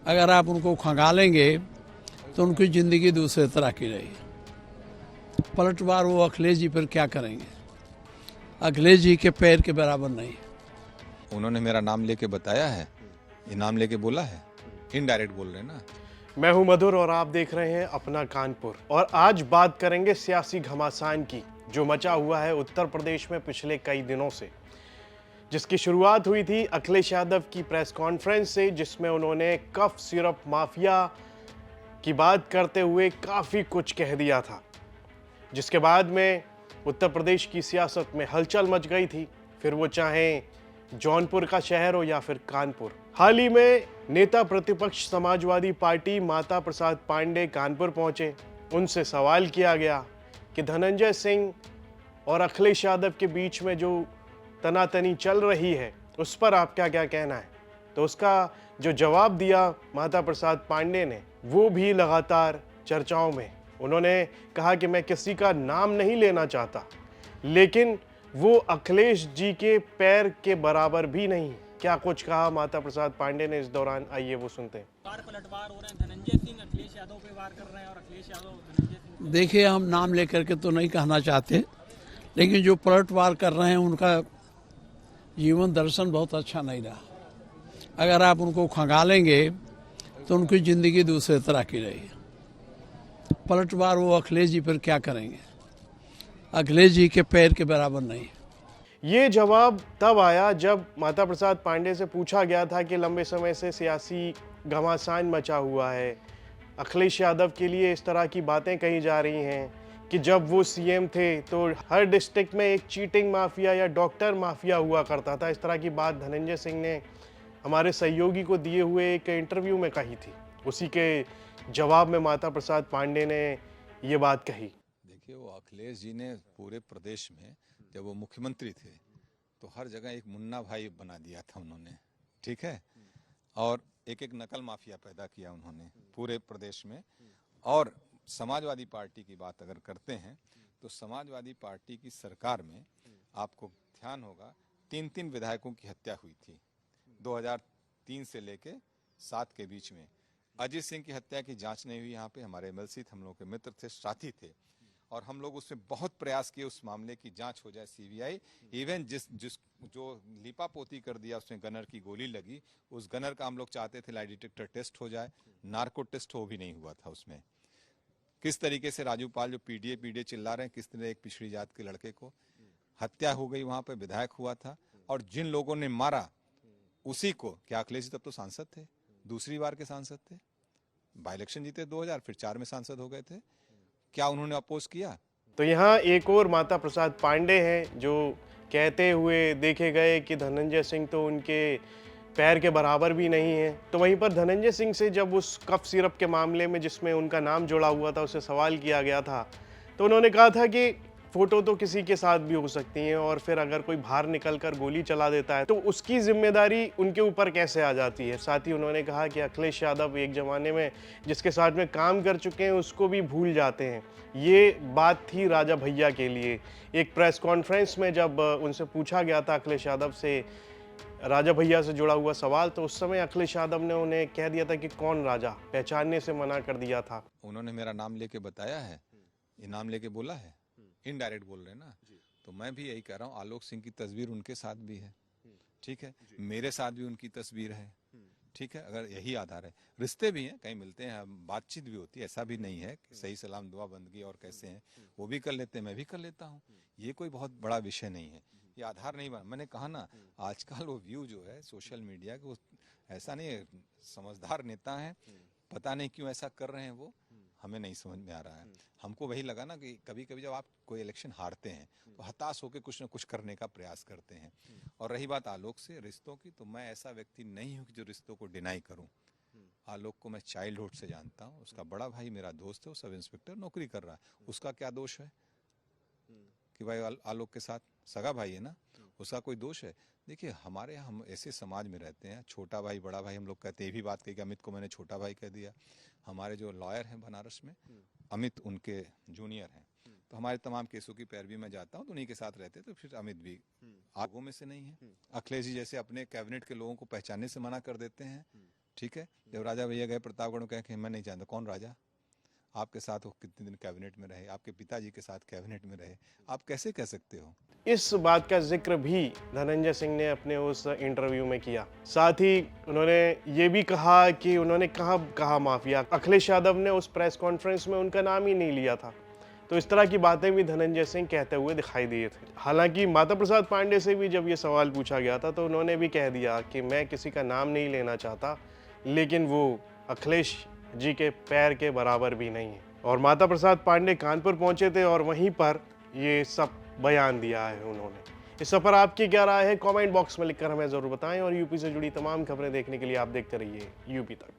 अगर आप उनको खंगालेंगे तो उनकी ज़िंदगी दूसरे तरह की रहेगी। पलटवार वो अखिलेश जी पर क्या करेंगे? अखिलेश जी के पैर के बराबर नहीं। उन्होंने मेरा नाम लेके बताया है, ये नाम लेके बोला है, इनडायरेक्ट बोल रहे हैं ना। मैं हूं मधुर और आप देख रहे हैं अपना कानपुर। और आज बात करेंगे सियासी घमासान की, जो मचा हुआ है उत्तर प्रदेश में पिछले कई दिनों से, जिसकी शुरुआत हुई थी अखिलेश यादव की प्रेस कॉन्फ्रेंस से, जिसमें उन्होंने कफ सिरप माफिया की बात करते हुए काफ़ी कुछ कह दिया था, जिसके बाद में उत्तर प्रदेश की सियासत में हलचल मच गई थी, फिर वो चाहे जौनपुर का शहर हो या फिर कानपुर। हाल ही में नेता प्रतिपक्ष समाजवादी पार्टी माता प्रसाद पांडे कानपुर पहुंचे। उनसे सवाल किया गया कि धनंजय सिंह और अखिलेश यादव के बीच में जो तनातनी चल रही है उस पर आपका क्या कहना है। तो उसका जो जवाब दिया माता प्रसाद पांडे ने, वो भी लगातार चर्चाओं में। उन्होंने कहा कि मैं किसी का नाम नहीं लेना चाहता, लेकिन वो अखिलेश जी के पैर के बराबर भी नहीं। क्या कुछ कहा माता प्रसाद पांडे ने इस दौरान, आइए वो सुनते हैं। पलटवार हो रहे हैं, धनंजय सिंह अखिलेश यादव पे वार कर रहे हैं और अखिलेश यादव धनंजय सिंह। देखिए, हम नाम लेकर के तो नहीं कहना चाहते, लेकिन जो पलटवार कर रहे हैं उनका जीवन दर्शन बहुत अच्छा नहीं रहा। अगर आप उनको खंगालेंगे तो उनकी ज़िंदगी दूसरे तरह की रहेगी। पलटवार वो अखिलेश जी पर क्या करेंगे? अखिलेश जी के पैर के बराबर नहीं। ये जवाब तब आया जब माता प्रसाद पांडे से पूछा गया था कि लंबे समय से सियासी घमासान मचा हुआ है, अखिलेश यादव के लिए इस तरह की बातें कही जा रही हैं कि जब वो सीएम थे तो हर डिस्ट्रिक्ट में एक चीटिंग माफिया या डॉक्टर माफिया हुआ करता था। इस तरह की बात धनंजय सिंह ने हमारे सहयोगी को दिए हुए एक इंटरव्यू में कही थी। उसी के जवाब में माता प्रसाद पांडे ने ये बात कही। देखिए, वो अखिलेश जी ने पूरे प्रदेश में जब वो मुख्यमंत्री थे तो हर जगह एक मुन्ना भाई बना दिया था उन्होंने, ठीक है, और एक एक नकल माफिया पैदा किया उन्होंने पूरे प्रदेश में। और समाजवादी पार्टी की बात अगर करते हैं तो समाजवादी पार्टी की सरकार में आपको ध्यान होगा 3 विधायकों की हत्या हुई थी 2003 से लेके 7 के बीच में। अजीत सिंह की हत्या की जांच नहीं हुई, यहाँ पे हमारे एमएलसी थे, हम लोग के मित्र थे, साथी थे, और हम लोग उसमें बहुत प्रयास किए उस मामले की जांच हो जाए, सीबीआई। इवन जिस जो लीपापोती कर दिया, उसमें गनर की गोली लगी, उस गनर का हम लोग चाहते थे लाई डिटेक्टर टेस्ट हो जाए, नार्को टेस्ट हो भी नहीं हुआ था उसमें। किस तरीके से राजू पाल जो पीडीए चिल्ला रहे हैं, किस तरह एक पिछड़ी जात के लड़के को हत्या हो गई, वहां पे विधायक हुआ था, और जिन लोगों ने मारा उसी को, क्या अखिलेश जी तब तो सांसद थे, दूसरी बार के सांसद थे, बाई इलेक्शन जीते 2000, फिर 4 में सांसद हो गए थे, क्या उन्होंने अपोज किया? तो यहाँ एक और माता प्रसाद पांडे हैं जो कहते हुए देखे गए कि धनंजय सिंह तो उनके पैर के बराबर भी नहीं है। तो वहीं पर धनंजय सिंह से जब उस कफ सिरप के मामले में जिसमें उनका नाम जुड़ा हुआ था उससे सवाल किया गया था, तो उन्होंने कहा था कि फोटो तो किसी के साथ भी हो सकती है, और फिर अगर कोई बाहर निकलकर गोली चला देता है तो उसकी जिम्मेदारी उनके ऊपर कैसे आ जाती है। साथ ही उन्होंने कहा कि अखिलेश यादव एक जमाने में जिसके साथ में काम कर चुके हैं उसको भी भूल जाते हैं। ये बात थी राजा भैया के लिए। एक प्रेस कॉन्फ्रेंस में जब उनसे पूछा गया था अखिलेश यादव से राजा भैया से जुड़ा हुआ सवाल, तो उस समय अखिलेश यादव ने उन्हें कह दिया था कि कौन राजा, पहचानने से मना कर दिया था। उन्होंने मेरा नाम लेके बताया है, ये नाम लेके बोला है, इनडायरेक्ट बोल रहे हैं ना। तो मैं भी यही कह रहा हूँ, आलोक सिंह की तस्वीर उनके साथ भी है, ठीक है, मेरे साथ भी उनकी तस्वीर है, ठीक है। अगर यही आधार है, रिश्ते भी हैं, कहीं मिलते हैं, बातचीत भी होती है, ऐसा भी नहीं है कि सही सलाम दुआ बंदगी और कैसे हैं वो भी कर लेते हैं, मैं भी कर लेता हूँ, ये कोई बहुत बड़ा विषय नहीं है, ये आधार नहीं बना। मैंने कहा ना, आजकल वो व्यू जो है सोशल मीडिया के, वो ऐसा नहीं है, समझदार नेता है, पता नहीं क्यों ऐसा कर रहे हैं, वो हमें नहीं समझ में आ रहा है। हमको वही लगा ना कि कभी कभी जब आप कोई इलेक्शन हारते हैं तो हताश होकर कुछ ना कुछ करने का प्रयास करते हैं। और रही बात आलोक से रिश्तों की, तो मैं ऐसा व्यक्ति नहीं हूं कि जो रिश्तों को डिनाई करूं। आलोक को मैं चाइल्डहुड से जानता हूं, उसका बड़ा भाई मेरा दोस्त है, वो सब इंस्पेक्टर नौकरी कर रहा है, उसका क्या दोष है कि भाई आलोक के साथ सगा भाई है ना, उसका कोई दोष है? देखिए, हमारे यहाँ हम ऐसे समाज में रहते हैं, छोटा भाई बड़ा भाई हम लोग कहते हैं, ये भी बात कही कि अमित को मैंने छोटा भाई कह दिया। हमारे जो लॉयर हैं बनारस में, अमित उनके जूनियर हैं, तो हमारे तमाम केसों की पैरवी में जाता हूँ, तो उन्हीं के साथ रहते, तो फिर अमित भी आगों में से नहीं है। अखिलेश जी जैसे अपने कैबिनेट के लोगों को पहचानने से मना कर देते हैं, ठीक है। जब राजा भैया गए प्रतापगढ़ में, कहे कि मैं नहीं जानता कौन राजा, आपके साथ वो कितने दिन कैबिनेट में रहे, आपके पिताजी के साथ कैबिनेट में रहे, आप कैसे कह सकते हो? इस बात का जिक्र भी धनंजय सिंह ने अपने उस इंटरव्यू में किया। साथ ही उन्होंने ये भी कहा कि उन्होंने कहा माफिया, अखिलेश यादव ने उस प्रेस कॉन्फ्रेंस में उनका नाम ही नहीं लिया था। तो इस तरह की बातें भी धनंजय सिंह कहते हुए दिखाई दिए थे। हालांकि माता प्रसाद पांडे से भी जब ये सवाल पूछा गया था तो उन्होंने भी कह दिया कि मैं किसी का नाम नहीं लेना चाहता, लेकिन वो अखिलेश जी के पैर के बराबर भी नहीं है। और माता प्रसाद पांडे कानपुर पहुंचे थे और वहीं पर ये सब बयान दिया है उन्होंने। इस पर आपकी क्या राय है, कमेंट बॉक्स में लिखकर हमें ज़रूर बताएं। और यूपी से जुड़ी तमाम खबरें देखने के लिए आप देखते रहिए यूपी तक।